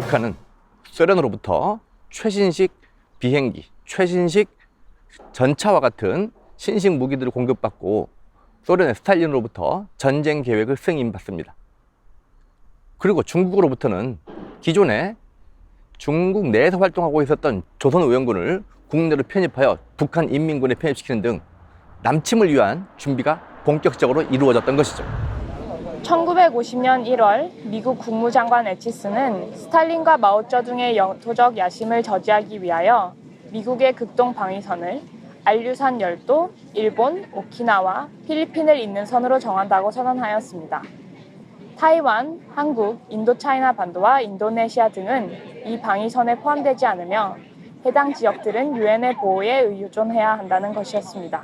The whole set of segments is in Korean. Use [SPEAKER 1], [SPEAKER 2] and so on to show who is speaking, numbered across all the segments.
[SPEAKER 1] 북한은 소련으로부터 최신식 비행기, 최신식 전차와 같은 신식 무기들을 공급받고 소련의 스탈린으로부터 전쟁 계획을 승인받습니다. 그리고 중국으로부터는 기존에 중국 내에서 활동하고 있었던 조선의원군을 국내로 편입하여 북한 인민군에 편입시키는 등 남침을 위한 준비가 본격적으로 이루어졌던 것이죠.
[SPEAKER 2] 1950년 1월 미국 국무장관 에치스는 스탈린과 마오쩌둥의 영토적 야심을 저지하기 위하여 미국의 극동 방위선을 알류산 열도, 일본, 오키나와, 필리핀을 잇는 선으로 정한다고 선언하였습니다. 타이완, 한국, 인도차이나 반도와 인도네시아 등은 이 방위선에 포함되지 않으며 해당 지역들은 유엔의 보호에 의존해야 한다는 것이었습니다.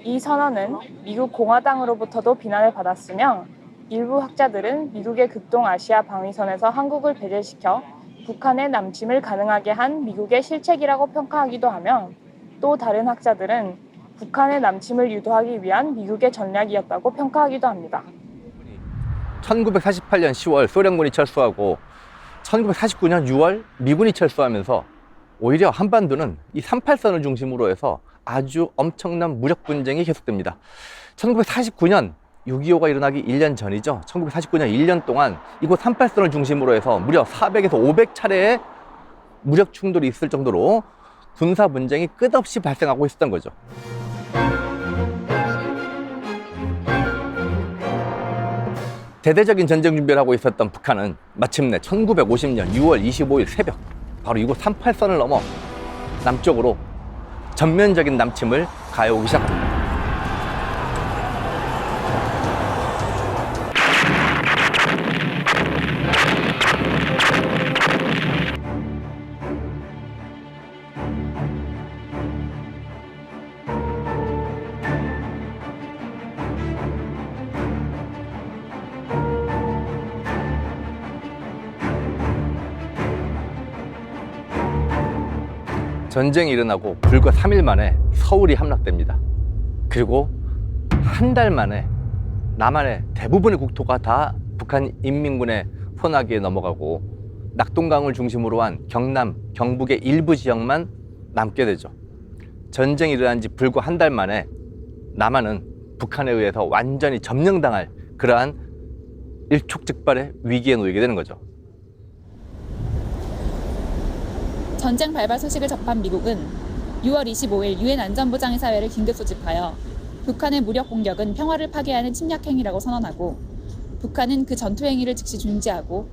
[SPEAKER 2] 이 선언은 미국 공화당으로부터도 비난을 받았으며 일부 학자들은 미국의 극동아시아 방위선에서 한국을 배제시켜 북한의 남침을 가능하게 한 미국의 실책이라고 평가하기도 하며 또 다른 학자들은 북한의 남침을 유도하기 위한 미국의 전략이었다고 평가하기도 합니다.
[SPEAKER 1] 1948년 10월 소련군이 철수하고 1949년 6월 미군이 철수하면서 오히려 한반도는 이 38선을 중심으로 해서 아주 엄청난 무력 분쟁이 계속됩니다. 1949년 6.25가 일어나기 1년 전이죠. 1949년 1년 동안 이곳 38선을 중심으로 해서 무려 400에서 500차례의 무력 충돌이 있을 정도로 군사 분쟁이 끝없이 발생하고 있었던 거죠. 대대적인 전쟁 준비를 하고 있었던 북한은 마침내 1950년 6월 25일 새벽 바로 이곳 38선을 넘어 남쪽으로 전면적인 남침을 가해오기 시작합니다. 전쟁이 일어나고 불과 3일 만에 서울이 함락됩니다. 그리고 한 달 만에 남한의 대부분의 국토가 다 북한 인민군의 손아귀에 넘어가고 낙동강을 중심으로 한 경남, 경북의 일부 지역만 남게 되죠. 전쟁이 일어난 지 불과 한 달 만에 남한은 북한에 의해서 완전히 점령당할 그러한 일촉즉발의 위기에 놓이게 되는 거죠.
[SPEAKER 3] 전쟁 발발 소식을 접한 미국은 6월 25일 유엔 안전보장회사회를 긴급 소집하여 북한의 무력 공격은 평화를 파괴하는 침략 행위라고 선언하고 북한은 그 전투 행위를 즉시 중지하고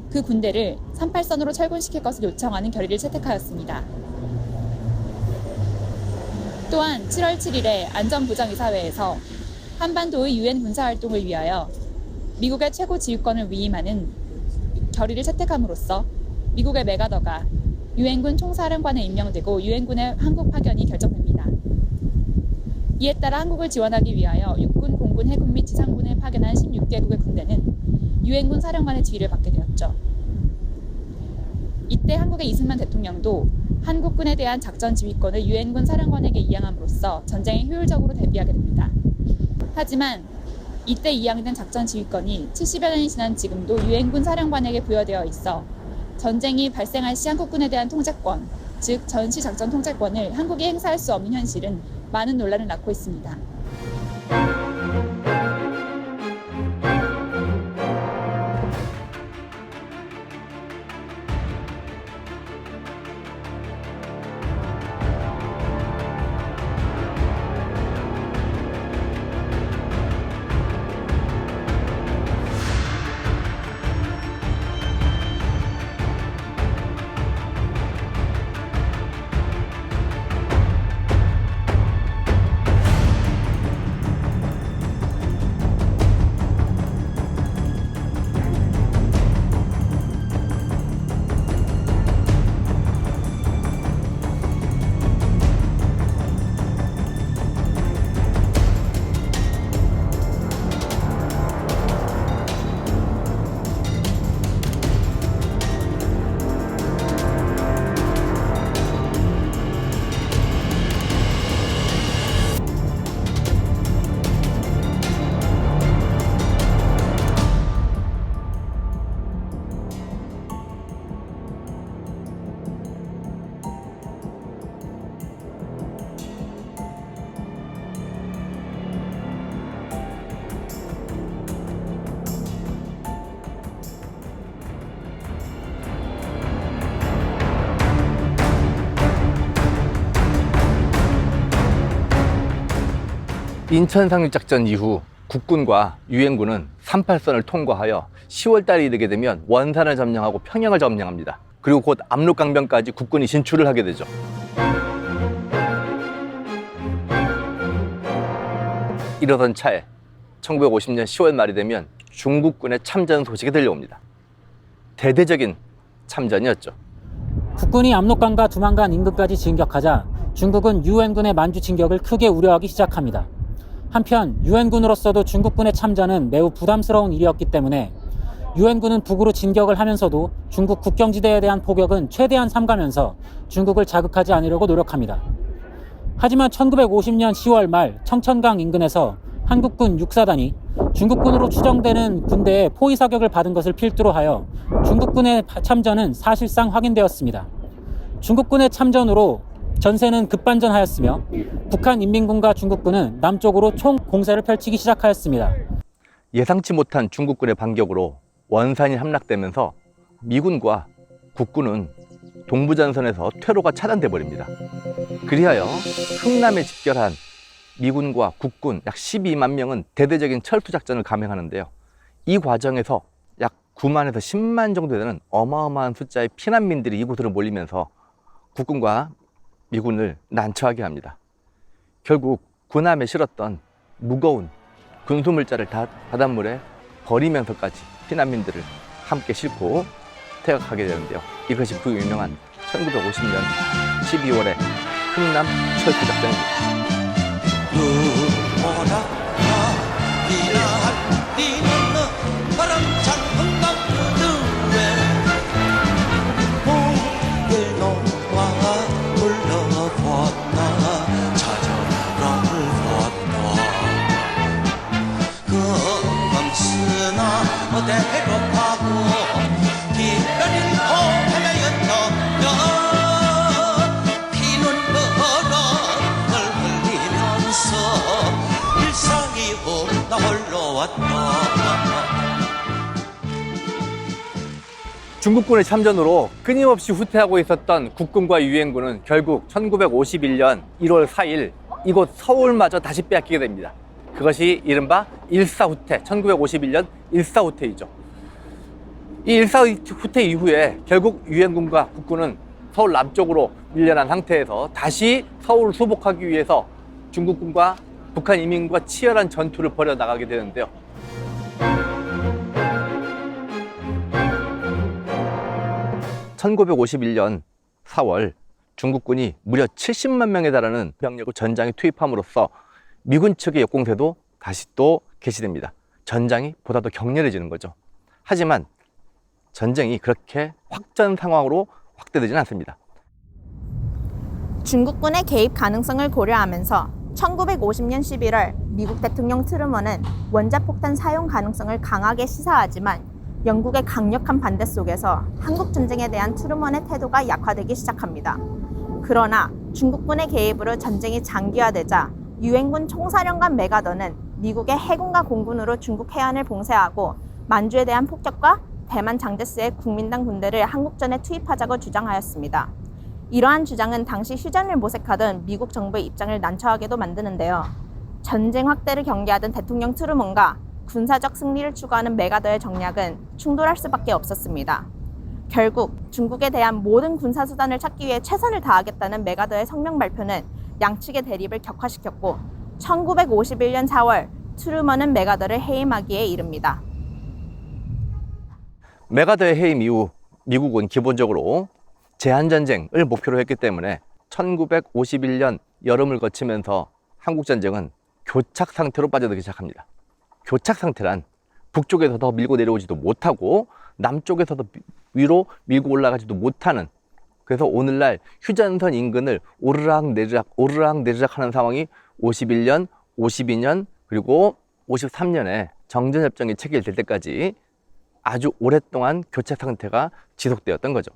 [SPEAKER 3] 그 군대를 38선으로 철군시킬 것을 요청하는 결의를 채택하였습니다. 또한 7월 7일에 안전보장이사회에서 한반도의 유엔 군사활동을 위하여 미국의 최고 지휘권을 위임하는 결의를 채택함으로써 미국의 맥아더가 유엔군 총사령관에 임명되고 유엔군의 한국 파견이 결정됩니다. 이에 따라 한국을 지원하기 위하여 육군, 공군, 해군 및 지상군을 파견한 16개국의 군대는 유엔군 사령관의 지휘를 받게 되었죠. 이때 한국의 이승만 대통령도 한국군에 대한 작전 지휘권을 유엔군 사령관에게 이양함으로써 전쟁에 효율적으로 대비하게 됩니다. 하지만 이때 이양된 작전 지휘권이 70여 년이 지난 지금도 유엔군 사령관에게 부여되어 있어 전쟁이 발생할 시 한국군에 대한 통제권, 즉 전시작전 통제권을 한국이 행사할 수 없는 현실은 많은 논란을 낳고 있습니다.
[SPEAKER 1] 인천 상륙작전 이후 국군과 유엔군은 38선을 통과하여 10월 달에 이르게 되면 원산을 점령하고 평양을 점령합니다. 그리고 곧 압록강변까지 국군이 진출을 하게 되죠. 이러던 차에 1950년 10월 말이 되면 중국군의 참전 소식이 들려옵니다. 대대적인 참전이었죠.
[SPEAKER 4] 국군이 압록강과 두만강 인근까지 진격하자 중국은 유엔군의 만주 진격을 크게 우려하기 시작합니다. 한편 유엔군으로서도 중국군의 참전은 매우 부담스러운 일이었기 때문에 유엔군은 북으로 진격을 하면서도 중국 국경지대에 대한 포격은 최대한 삼가면서 중국을 자극하지 않으려고 노력합니다. 하지만 1950년 10월 말 청천강 인근에서 한국군 육사단이 중국군으로 추정되는 군대의 포위 사격을 받은 것을 필두로 하여 중국군의 참전은 사실상 확인되었습니다. 중국군의 참전으로 전세는 급반전하였으며 북한 인민군과 중국군은 남쪽으로 총 공세를 펼치기 시작하였습니다.
[SPEAKER 1] 예상치 못한 중국군의 반격으로 원산이 함락되면서 미군과 국군은 동부전선에서 퇴로가 차단돼 버립니다. 그리하여 흥남에 집결한 미군과 국군 약 12만 명은 대대적인 철수작전을 감행하는데요. 이 과정에서 약 9만에서 10만 정도 되는 어마어마한 숫자의 피난민들이 이곳으로 몰리면서 국군과 미군을 난처하게 합니다. 결국 군함에 실었던 무거운 군수물자를 다 바닷물에 버리면서까지 피난민들을 함께 싣고 퇴각하게 되는데요. 이것이 그 유명한 1950년 12월의 흥남 철수작전입니다.
[SPEAKER 5] 누워라 니는 바람찬 흥남들에 목을 놓아 불러보았나 찾아가를 보았나 금방쓰나 어대로 타고 길거리를 헤매였다 피눈 바람을 흘리면서 일상이 없나 홀로 왔다.
[SPEAKER 1] 중국군의 참전으로 끊임없이 후퇴하고 있었던 국군과 유엔군은 결국 1951년 1월 4일 이곳 서울마저 다시 빼앗기게 됩니다. 그것이 이른바 일사후퇴, 1951년 일사후퇴이죠. 이 일사후퇴 이후에 결국 유엔군과 국군은 서울 남쪽으로 밀려난 상태에서 다시 서울을 수복하기 위해서 중국군과 북한 인민군과 치열한 전투를 벌여나가게 되는데요. (1951년 4월) 중국군이 무려 70만 명에 달하는 병력을 전장에 투입함으로써 미군 측의 역공세도 다시 또 개시됩니다. 전장이 보다 더 격렬해지는 거죠. 하지만 전쟁이 그렇게 확전 상황으로 확대되지는 않습니다.
[SPEAKER 6] 중국군의 개입 가능성을 고려하면서 1950년 11월 미국 대통령 트루먼은 원자폭탄 사용 가능성을 강하게 시사하지만 영국의 강력한 반대 속에서 한국전쟁에 대한 트루먼의 태도가 약화되기 시작합니다. 그러나 중국군의 개입으로 전쟁이 장기화되자 유엔군 총사령관 메가더는 미국의 해군과 공군으로 중국 해안을 봉쇄하고 만주에 대한 폭격과 대만 장제스의 국민당 군대를 한국전에 투입하자고 주장하였습니다. 이러한 주장은 당시 휴전을 모색하던 미국 정부의 입장을 난처하게도 만드는데요. 전쟁 확대를 경계하던 대통령 트루먼과 군사적 승리를 추구하는 메가더의 정략은 충돌할 수밖에 없었습니다. 결국 중국에 대한 모든 군사수단을 찾기 위해 최선을 다하겠다는 메가더의 성명 발표는 양측의 대립을 격화시켰고 1951년 4월 트루먼은 메가더를 해임하기에 이릅니다.
[SPEAKER 1] 메가더의 해임 이후 미국은 기본적으로 제한전쟁을 목표로 했기 때문에 1951년 여름을 거치면서 한국전쟁은 교착 상태로 빠져들기 시작합니다. 교착 상태란 북쪽에서 더 밀고 내려오지도 못하고 남쪽에서도 위로 밀고 올라가지도 못하는, 그래서 오늘날 휴전선 인근을 오르락내리락 하는 상황이 51년, 52년 그리고 53년에 정전협정이 체결될 때까지 아주 오랫동안 교착 상태가 지속되었던 거죠.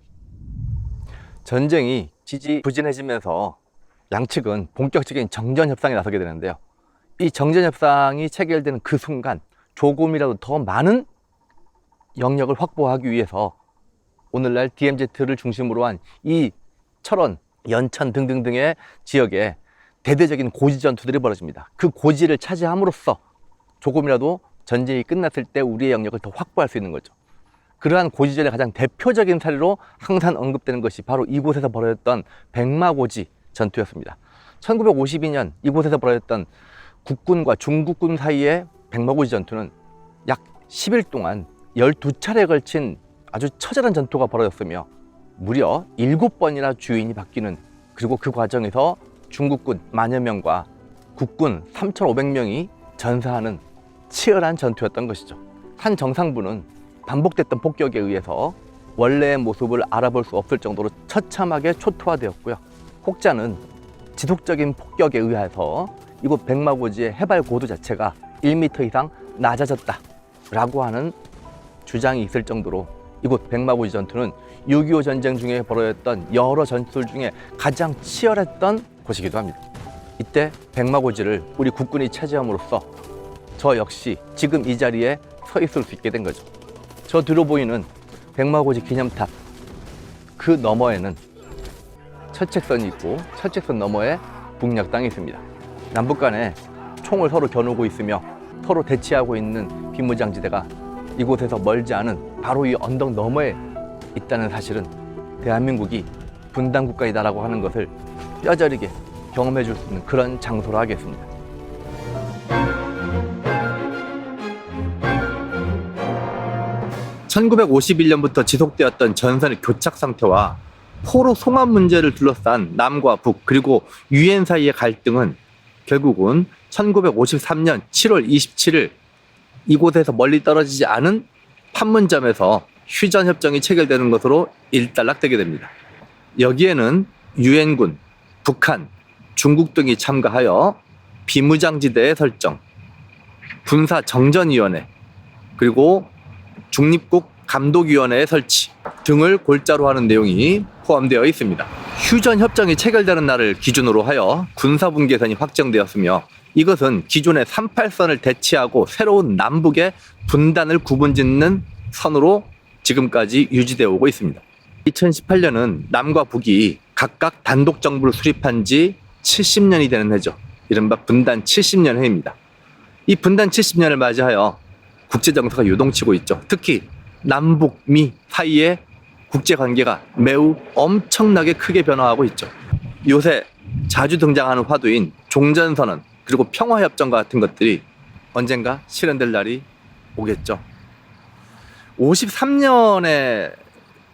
[SPEAKER 1] 전쟁이 지지부진해지면서 양측은 본격적인 정전협상에 나서게 되는데요. 이 정전협상이 체결되는 그 순간 조금이라도 더 많은 영역을 확보하기 위해서 오늘날 DMZ를 중심으로 한 이 철원, 연천 등등등의 지역에 대대적인 고지 전투들이 벌어집니다. 그 고지를 차지함으로써 조금이라도 전쟁이 끝났을 때 우리의 영역을 더 확보할 수 있는 거죠. 그러한 고지전의 가장 대표적인 사례로 항상 언급되는 것이 바로 이곳에서 벌어졌던 백마고지 전투였습니다. 1952년 이곳에서 벌어졌던 국군과 중국군 사이의 백마고지 전투는 약 10일 동안 12차례에 걸친 아주 처절한 전투가 벌어졌으며 무려 7번이나 주인이 바뀌는, 그리고 그 과정에서 중국군 만여 명과 국군 3,500명이 전사하는 치열한 전투였던 것이죠. 한 정상부는 반복됐던 폭격에 의해서 원래의 모습을 알아볼 수 없을 정도로 처참하게 초토화되었고요. 혹자는 지속적인 폭격에 의해서 이곳 백마고지의 해발 고도 자체가 1m 이상 낮아졌다라고 하는 주장이 있을 정도로 이곳 백마고지 전투는 6.25 전쟁 중에 벌어졌던 여러 전투들 중에 가장 치열했던 곳이기도 합니다. 이때 백마고지를 우리 국군이 차지함으로써 저 역시 지금 이 자리에 서 있을 수 있게 된 거죠. 저 뒤로 보이는 백마고지 기념탑, 그 너머에는 철책선이 있고 철책선 너머에 북녘땅이 있습니다. 남북 간에 총을 서로 겨누고 있으며 서로 대치하고 있는 비무장지대가 이곳에서 멀지 않은 바로 이 언덕 너머에 있다는 사실은 대한민국이 분단국가이다라고 하는 것을 뼈저리게 경험해 줄 수 있는 그런 장소로 하겠습니다. (1951년부터) 지속되었던 전선의 교착 상태와 포로 송환 문제를 둘러싼 남과 북 그리고 유엔 사이의 갈등은 결국은 1953년 7월 27일 이곳에서 멀리 떨어지지 않은 판문점에서 휴전협정이 체결되는 것으로 일단락되게 됩니다. 여기에는 유엔군, 북한, 중국 등이 참가하여 비무장지대의 설정, 군사정전위원회, 그리고 중립국 감독위원회의 설치 등을 골자로 하는 내용이 포함되어 있습니다. 휴전협정이 체결되는 날을 기준으로 하여 군사분계선이 확정되었으며 이것은 기존의 38선을 대치하고 새로운 남북의 분단을 구분짓는 선으로 지금까지 유지되어 오고 있습니다. 2018년은 남과 북이 각각 단독 정부를 수립한 지 70년이 되는 해죠. 이른바 분단 70년 해입니다. 이 분단 70년을 맞이하여 국제정세가 요동치고 있죠. 특히 남북, 미 사이의 국제관계가 매우 엄청나게 크게 변화하고 있죠. 요새 자주 등장하는 화두인 종전선언 그리고 평화협정 같은 것들이 언젠가 실현될 날이 오겠죠. 53년에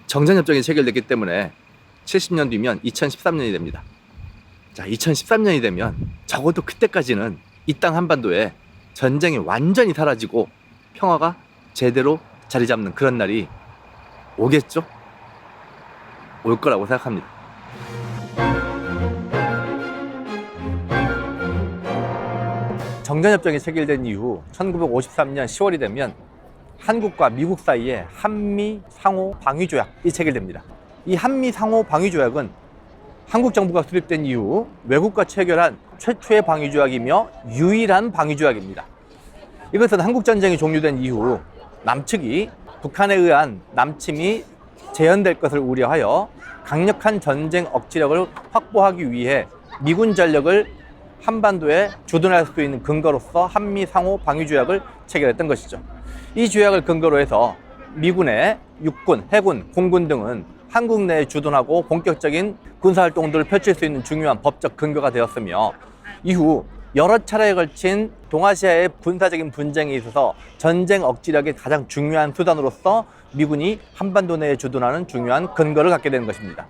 [SPEAKER 1] 정전협정이 체결됐기 때문에 70년 뒤면 2013년이 됩니다. 자, 2013년이 되면 적어도 그때까지는 이 땅 한반도에 전쟁이 완전히 사라지고 평화가 제대로 자리 잡는 그런 날이 오겠죠? 올 거라고 생각합니다. 정전협정이 체결된 이후 1953년 10월이 되면 한국과 미국 사이에 한미 상호 방위조약이 체결됩니다. 이 한미 상호 방위조약은 한국 정부가 수립된 이후 외국과 체결한 최초의 방위조약이며 유일한 방위조약입니다. 이것은 한국전쟁이 종료된 이후 남측이 북한에 의한 남침이 재현될 것을 우려하여 강력한 전쟁 억지력을 확보하기 위해 미군 전력을 한반도에 주둔할 수 있는 근거로서 한미 상호 방위조약을 체결했던 것이죠. 이 조약을 근거로 해서 미군의 육군, 해군, 공군 등은 한국 내에 주둔하고 본격적인 군사활동들을 펼칠 수 있는 중요한 법적 근거가 되었으며 이후 여러 차례에 걸친 동아시아의 군사적인 분쟁에 있어서 전쟁 억지력의 가장 중요한 수단으로서 미군이 한반도 내에 주둔하는 중요한 근거를 갖게 되는 것입니다.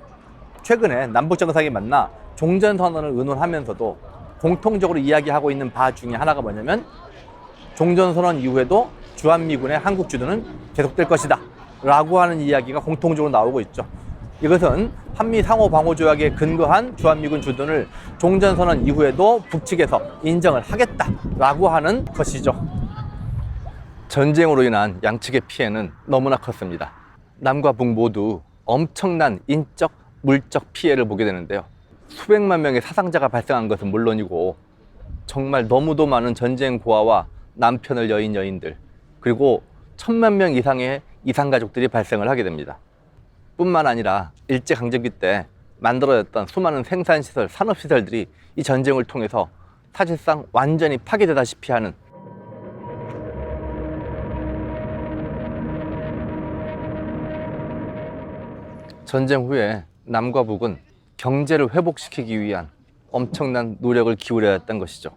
[SPEAKER 1] 최근에 남북 정상이 만나 종전선언을 의논하면서도 공통적으로 이야기하고 있는 바 중에 하나가 뭐냐면 종전선언 이후에도 주한미군의 한국 주둔은 계속될 것이다 라고 하는 이야기가 공통적으로 나오고 있죠. 이것은 한미 상호 방호조약에 근거한 주한미군 주둔을 종전선언 이후에도 북측에서 인정을 하겠다라고 하는 것이죠. 전쟁으로 인한 양측의 피해는 너무나 컸습니다. 남과 북 모두 엄청난 인적, 물적 피해를 보게 되는데요. 수백만 명의 사상자가 발생한 것은 물론이고 정말 너무도 많은 전쟁 고아와 남편을 여인 여인들 그리고 1000만 명 이상의 이산가족들이 발생을 하게 됩니다. 뿐만 아니라 일제강점기 때 만들어졌던 수많은 생산시설, 산업시설들이 이 전쟁을 통해서 사실상 완전히 파괴되다시피 하는 전쟁 후에 남과 북은 경제를 회복시키기 위한 엄청난 노력을 기울여야 했던 것이죠.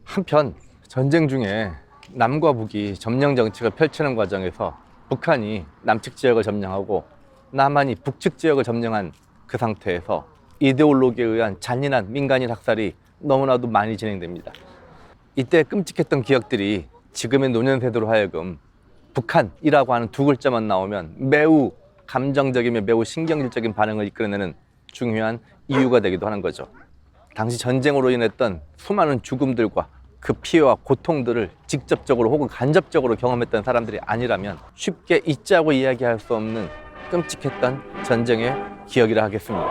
[SPEAKER 1] 한편 전쟁 중에 남과 북이 점령 정책을 펼치는 과정에서 북한이 남측 지역을 점령하고 남한이 북측 지역을 점령한 그 상태에서 이데올로기에 의한 잔인한 민간인 학살이 너무나도 많이 진행됩니다. 이때 끔찍했던 기억들이 지금의 노년세대로 하여금 북한이라고 하는 두 글자만 나오면 매우 감정적이며 매우 신경질적인 반응을 이끌어내는 중요한 이유가 되기도 하는 거죠. 당시 전쟁으로 인했던 수많은 죽음들과 그 피해와 고통들을 직접적으로 혹은 간접적으로 경험했던 사람들이 아니라면 쉽게 잊자고 이야기할 수 없는 끔찍했던 전쟁의 기억이라 하겠습니다.